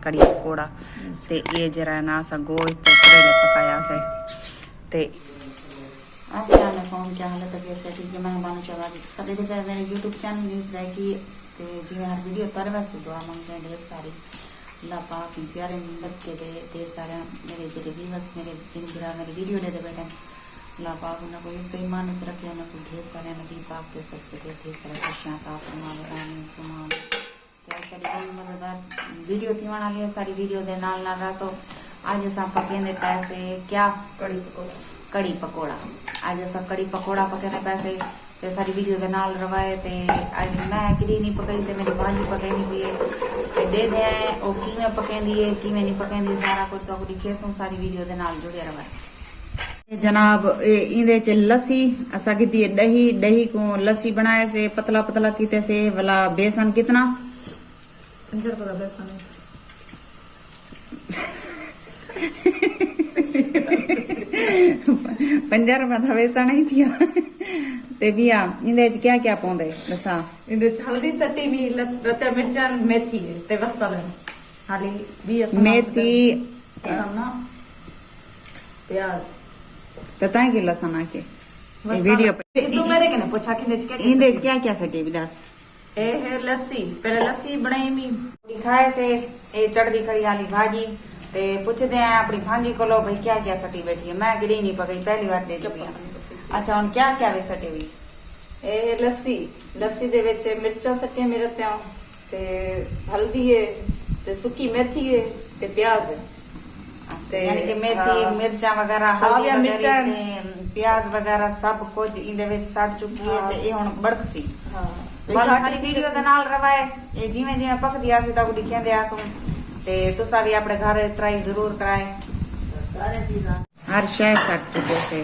कड़ी पकौड़ा ते ये जरा ना सा गोश्त ते करेले पकाया से ते अस्सलाम वालेकुम। क्या हालत है कैसे ठीक है। मैं बानू चौधरी सब देखते हैं मेरे यूट्यूब चैनल न्यूज़ की ते जिवें हर वीडियो पर वास्ते दुआ मंगते हैं ढेर सारी। अल्लाह पाक प्यारे बच्चे दे ढेर सारे मेरे जेरे व्यूअर्स मेरे दिन गिरा मेरी वीडियो लेते बैठे अल्लाह पाक उन्हें कोई बेईमान रखे उन्हें कोई ढेर सारे नबी पाक दे सकते थे ढेर सारे खुशियाँ पाक सुमान सारी मजेदार वीडियो थी वहाँ लिए सारी वीडियो दे नाल रहा तो आज असा पकेंदे पैसे क्या कड़ी पकौड़ा आज असा कड़ी पकौड़ा पकेंदे पैसे ते सारी वीडियो दे नाल रवाए ते आज मैं कड़ी नहीं पकाई ते मेरी भाजी पकाई पी ते दे दे ओ किवें पकेंदी है किवें नहीं पकेंदी सारा कुछ तो दिखे सो सारी वीडियो दे नाल जुड़े रवाए। जनाब इंदे च लस्सी असा की दही दही को लस्सी बनाए से पतला पतला कीते से वाला बेसन कितना 50 रुपए का बेसन है 50 रुपए का बेसन नहीं पिया ते बिया इंदे च क्या क्या पौंदे दसा इंदे च हल्दी सटी भी रत्या मिर्चा मेथी है ते वसल है हाली भी मेथी ना प्याज तता के लसन आके वीडियो पे तू मेरे के ने पूछा कि इंदे च क्या क्या सटे बिदास ए है लस्सी पहले लस्सी बनाई मी दिखाए से ए चढ़दी खड़ी वाली भाजी ते पूछते हैं अपनी भांजी को लो भाई क्या क्या सटी बैठी है। मैं गिरी नहीं पकई पहली बार दे दी। अच्छा हम क्या क्या वे सटे हुई ए लस्सी लस्सी दे विच मिर्चा सटे मिरत्या ते हल्दी है ते सुकी मेथी है ते प्याज है यानी कि मेथी मिर्चा वगैरह साविया मिर्चा प्याज वगैरह सब कुछ इंदे विच सट चुकी है ते ए हुन बड़कसी सारी वीडियो दे नाल रवाए ये जिवें जिवें पकदी आसी तां दिखेंदे आसो ते तुसा भी अपने घर ट्राई जरूर कराए। हर शय सट चुके से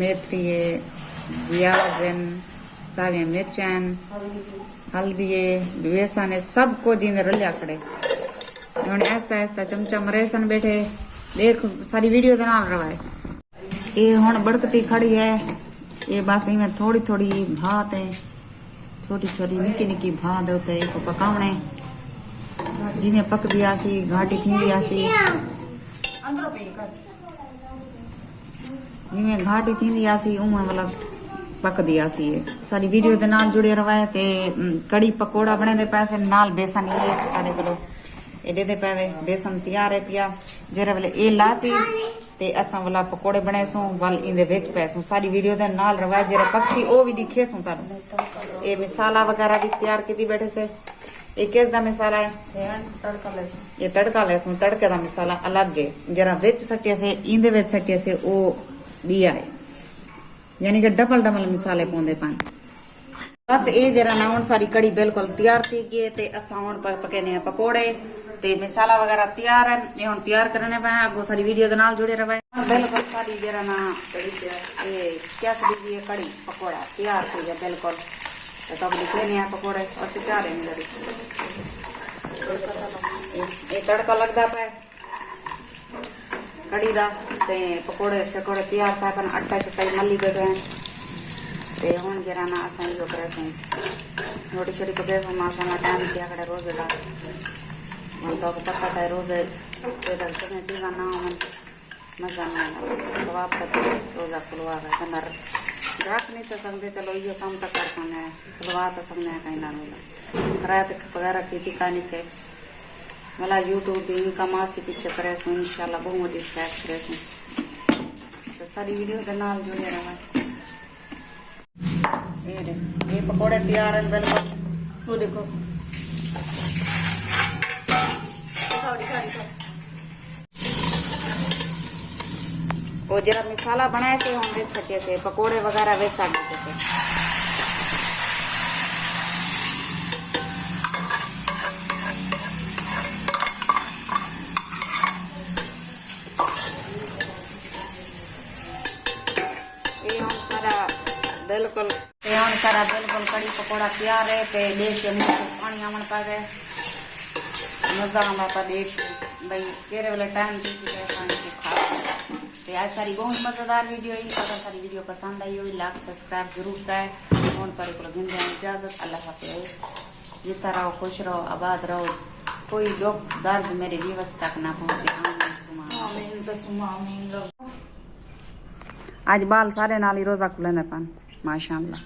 मेथी है प्याज साविया मिर्चा हल्दी बेसन है सब कुछ इंदे रलिया खड़े हुन ऐसा ऐसा चमचा मरेसन बैठे देख सारी वीडियो दे नाल रवाए। ये हुन बड़कती खड़ी है ये बस इवें थोड़ी थोड़ी भात है छोटी छोटी निकी निकी भात होते एक पकावने जिवें पकदी आसी घाटी थींदी आसी जिवें घाटी थींदी आसी उवें मतलब पकदी आसी सारी वीडियो दे नाल जुड़े रवाए ते कड़ी पकौड़ा बने दे पैसे नाल बेसन ये सारे किलो एडे दे पावे बेसन तैयार है पिया जेरे वेले ए लासी ते असा वाला पकोड़े बने सो वाल इंदे विच पैसो सारी वीडियो दे नाल रवाए जेरे पक्षी ओ भी दिखे सो तार ए मसाला वगैरह भी तैयार कीती बैठे से ए किस दा मसाला है तड़का ले ये तड़का ले सो तड़के दा मसाला अलग है जरा विच सटिया से इंदे विच सटिया से ओ बिया है यानी कि डबल डबल मसाले पौंदे पान बस ए जरा ना हुन सारी कड़ी बिल्कुल तैयार थी गई ते असा हुन पकेने पकोड़े ते मसाला वगैरह तैयार है ये हुन तैयार करने पे आगो सारी वीडियो दे नाल जुड़े रहे बिल्कुल सारी जरा ना कड़ी तैयार ये क्या करी ये कड़ी पकोड़ा तैयार थी गया बिल्कुल तो तब लिखे पकोड़े और तैयार है मेरी ये तड़का लगदा पे कड़ी दा ते पकोड़े शकोड़े तैयार था अपन आटा चटाई मली बैठे हैं ते हुन जरा ना असा यो करे छोटी छोटी पके मासा टाइम किया करे रोज दा मन तो पक्का है रोज इधर से चीज़ ना मन मजा ना स्वाब तक रोजा खुलवा है कनर रख नहीं सकते चलो ये काम तक कर सकते खुलवा तो सकते कहीं ना मिला रात वगैरह खेती कहानी से मला यूट्यूब भी इनकम आसी पीछे करे सो इंशाल्लाह बहुत मोटी स्टैक करे तो सारी वीडियो के नाल जुड़े रहा ये पकोड़े तैयार है बिल्कुल वो देखो वो जरा मसाला बनाए थे हम बेच सके से पकोड़े वगैरह बेच सकते थे बिल्कुल कड़ी पकोड़ा तैयार है ते देख के मुंह पानी आमन पा गए मजा आंदा पा देख भाई केरे वाले टाइम की पानी की खा ते आज सारी बहुत मजेदार वीडियो है अगर सारी वीडियो पसंद आई हो लाइक सब्सक्राइब जरूर करें फोन पर इजाजत अल्लाह हाफिज जितना रहो खुश रहो आबाद रहो कोई दुख दर्द मेरे दिवस तक ना पहुंचे। आमीन सुमा आमीन तो सुमा आमीन लो। आज बाल सारे नाल ही रोजा खुले पान माशाअल्लाह।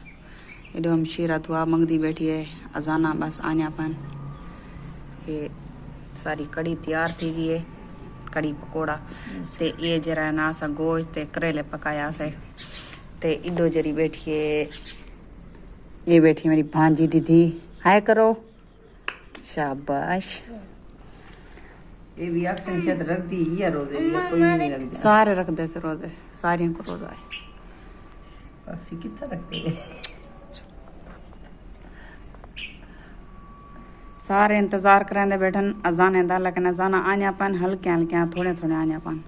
इधर हम शीरा दुआ मंगदी बैठी है अजाना बस आने पान। ये सारी कड़ी तैयार थी गई है, कड़ी पकोड़ा ते ये जरा ना सा गोश्त ते करेले पकाया से ते इडो जरी बैठी है। ये बैठी मेरी भांजी दीदी, हाय करो, शाबाश। ये भी अक्सर शायद रख दी है रोजे, ये कोई नहीं रख दिया। सारे रख दे से रोजे, सारियों को रोजा है। पक्षी कितना रखते हैं? सारे इंतजार करेंदे बैठन अजान दा, लेकिन अजाना आने पान हल्के हल्के थोड़े थोड़े आने पान।